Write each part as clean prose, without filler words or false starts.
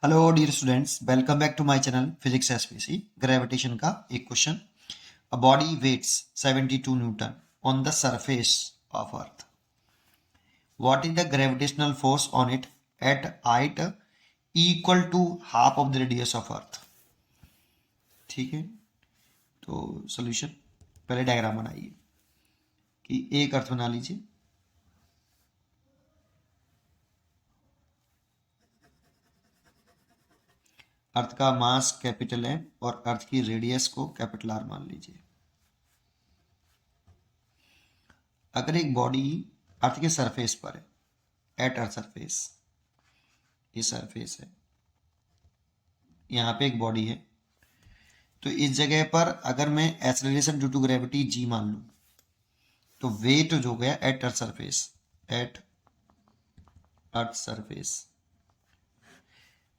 Hello dear students, welcome back to my channel physics SPC. Gravitation का एक question. A body weights 72 newton on the surface of earth. What is the gravitational force on it at height equal to half of the radius of earth. ठीक है, तो solution पहले diagram बनाइए कि एक अर्थ बना लीजिए। अर्थ का मास कैपिटल है और अर्थ की रेडियस को कैपिटल आर मान लीजिए। अगर एक बॉडी अर्थ के सरफेस पर है, एट अर्थ सरफेस, ये सरफेस है, यहाँ पे एक बॉडी है, तो इस जगह पर अगर मैं acceleration due to gravity g मान लूं तो वेट जो गया at earth surface, at earth surface,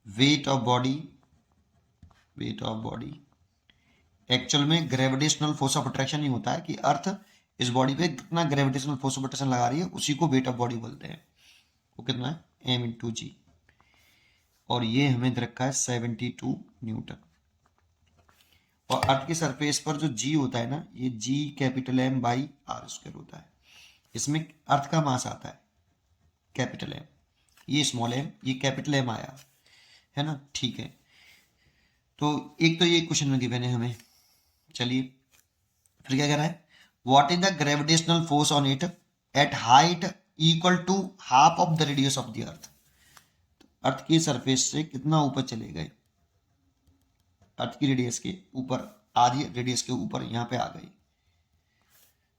weight of body, weight of body actual में ग्रेविटेशनल फोर्स ऑफ अट्रैक्शन ही होता है कि अर्थ इस बॉडी पे कितना ग्रेविटेशनल फोर्स ऑफ अट्रैक्शन लगा रही है, उसी को वेट ऑफ बॉडी बोलते हैं। वो कितना है, एम इंटू जी, और ये हमें दे रखा है 72 न्यूटन। और अर्थ के सरफेस पर जो जी होता है ना, ये G capital M by R square होता है। इसमें अर्थ का मास आता है कैपिटल एम, ये स्मॉल एम, ये कैपिटल एम आया है ना। ठीक है, तो ये क्वेश्चन में गिवन है हमें। चलिए फिर क्या कह रहा है, what is the gravitational force on it at height equal to half of the radius of the earth. Earth की सरफेस से कितना ऊपर चले गए, अर्थ की रेडियस के ऊपर, आधी रेडियस के ऊपर यहाँ पे आ गई,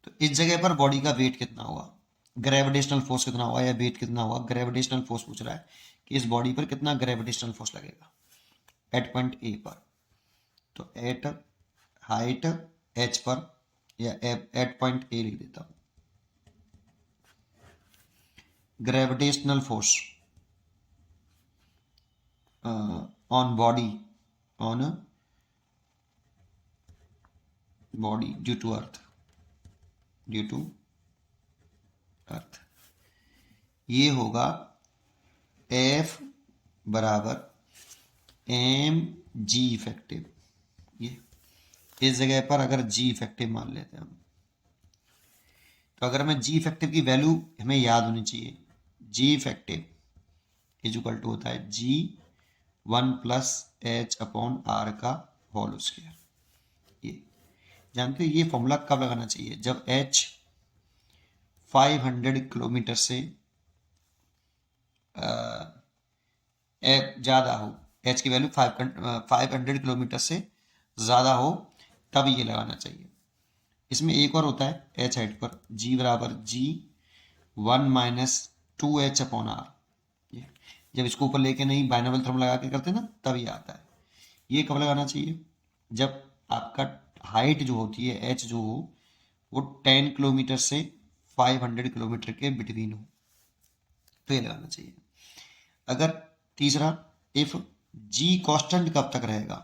तो इस जगह पर बॉडी का वेट कितना हुआ, ग्रेविटेशनल फोर्स कितना हुआ या वेट कितना हुआ। ग्रेविटेशनल फोर्स पूछ रहा है कि इस बॉडी पर कितना ग्रेविटेशनल फोर्स लगेगा एट पॉइंट ए पर। तो एट हाइट एच पर या एट पॉइंट ए लिख देता हूं। Gravitational force on body, on body due to earth, due to earth, ये होगा एफ बराबर एम जी इफेक्टिव। ये इस जगह पर अगर जी इफेक्टिव मान लेते हैं हम, तो अगर हमें जी इफेक्टिव की वैल्यू हमें याद होनी चाहिए, जी इफेक्टिव इज इक्वल टू होता है जी 1 प्लस एच अपॉन आर का होल स्क्वायर। ये जानते हो, ये फॉर्मूला कब लगाना चाहिए, जब एच 500 किलोमीटर से ज़्यादा हो, एच की वैल्यू 500 किलोमीटर से ज़्यादा हो, तब ये लगाना चाहिए। इसमें एक और होता है एच हाइट पर, जी बराबर जी 1 माइनस 2h अपॉन आर। ये जब इसको ऊपर लेके नहीं बाइनोमियल थ्योरम लगा के करते ना, तब ये आता है। ये कब लगाना चाहिए, जब आपका हाइट जो होती है एच जो हो वो 10 किलोमीटर से 500 किलोमीटर के बिटवीन हो, तो ये लगाना चाहिए। अगर तीसरा, इफ जी कांस्टेंट कब तक रहेगा,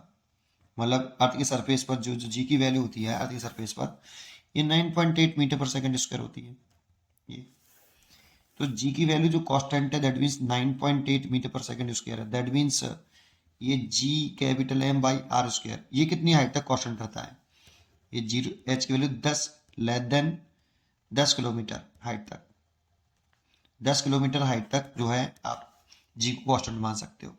मतलब अर्थ की सरफेस पर जो जी की वैल्यू होती है अर्थ की सरफेस पर, ये 9.8 मीटर पर सेकंड स्क्वायर होती है। ये तो जी की वैल्यू जो कांस्टेंट है that means 9.8 metre per second square है, दैट मीन्स ये G capital M by R square, ये कितनी हाइट तक कांस्टेंट रहता है, ये जीरो, एच की value 10 less than 10 kilometre height तक, 10 किलोमीटर हाइट तक जो है आप जी को कांस्टेंट मान सकते हो।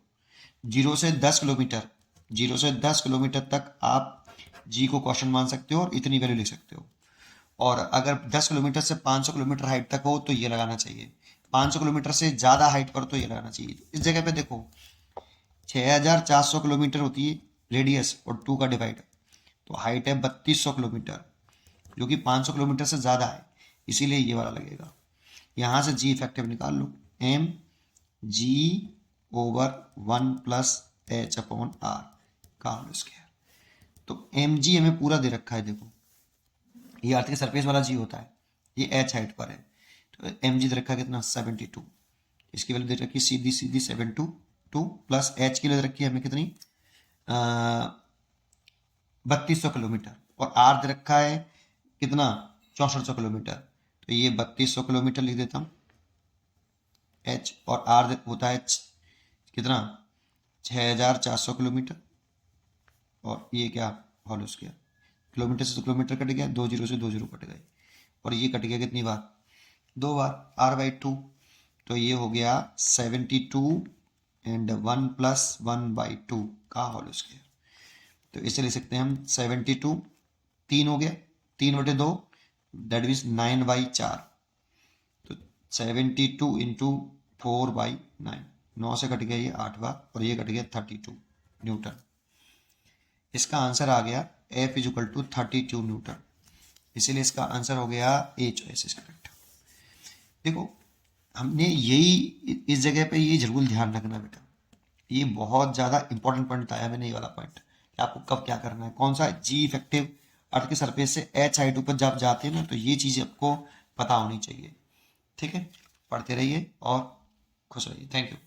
जीरो से 10 किलोमीटर, जीरो से 10 किलोमीटर तक आप जी को कांस्टेंट मान सकते हो और इतनी वैल्यू लिख सकते हो। और अगर 10 किलोमीटर से 500 किलोमीटर हाइट तक हो तो ये लगाना चाहिए, 500 किलोमीटर से ज़्यादा हाइट पर तो ये लगाना चाहिए। इस जगह पे देखो 6400 किलोमीटर होती है रेडियस और 2 का डिवाइड, तो हाइट है 3200 किलोमीटर, जो कि 500 किलोमीटर से ज़्यादा है, इसीलिए ये वाला लगेगा। यहाँ से जी इफेक्टिव निकाल लो, M G over 1 plus H upon R का होल स्क्वायर। तो एम जी हमें पूरा दे रखा है, देखो ये अर्थ के सरफेस वाला जी होता है, ये एच हाइट पर है, तो एम जी दे रखा है कितना 72, इसकी वैल्यू दे रखी है सीधी सीधी 722 प्लस एच की वैल्यू दे रखी है हमें कितनी 3200 किलोमीटर, और आर दे रखा है कितना 6400 किलोमीटर, तो ये 3200 किलोमीटर लिख देता हूँ एच, और आर होता है कितना 6400 किलोमीटर, और ये क्या होल स्क्वायर, किलोमीटर से तो किलोमीटर कट गया, 2 जीरो से 2 जीरो कट गए, और ये कट गया कितनी बार, 2 बार, r/2, तो ये हो गया 72 एंड 1 + 1/2 का होल स्क्वायर। तो इसे लिख सकते हैं हम 72, 3 हो गया, 3/2, दैट मीन्स 9/4, तो 72 इंटू 4/9, 9 से कट गया ये 8 बार, और ये कट गया 32 न्यूटन। इसका आंसर आ गया F = 32 न्यूटन, इसीलिए इसका आंसर हो गया ए चॉइस इज करेक्ट। देखो हमने यही इस जगह पे ये जरूर ध्यान रखना बेटा, ये बहुत ज़्यादा इंपॉर्टेंट पॉइंट बताया मैंने, ये वाला पॉइंट कि आपको कब क्या करना है, कौन सा जी इफेक्टिव अर्थ के सरफेस से एच हाइट ऊपर जब जाते हैं ना, तो ये चीज़ आपको पता होनी चाहिए। ठीक है, पढ़ते रहिए और खुश रहिए। Thank you.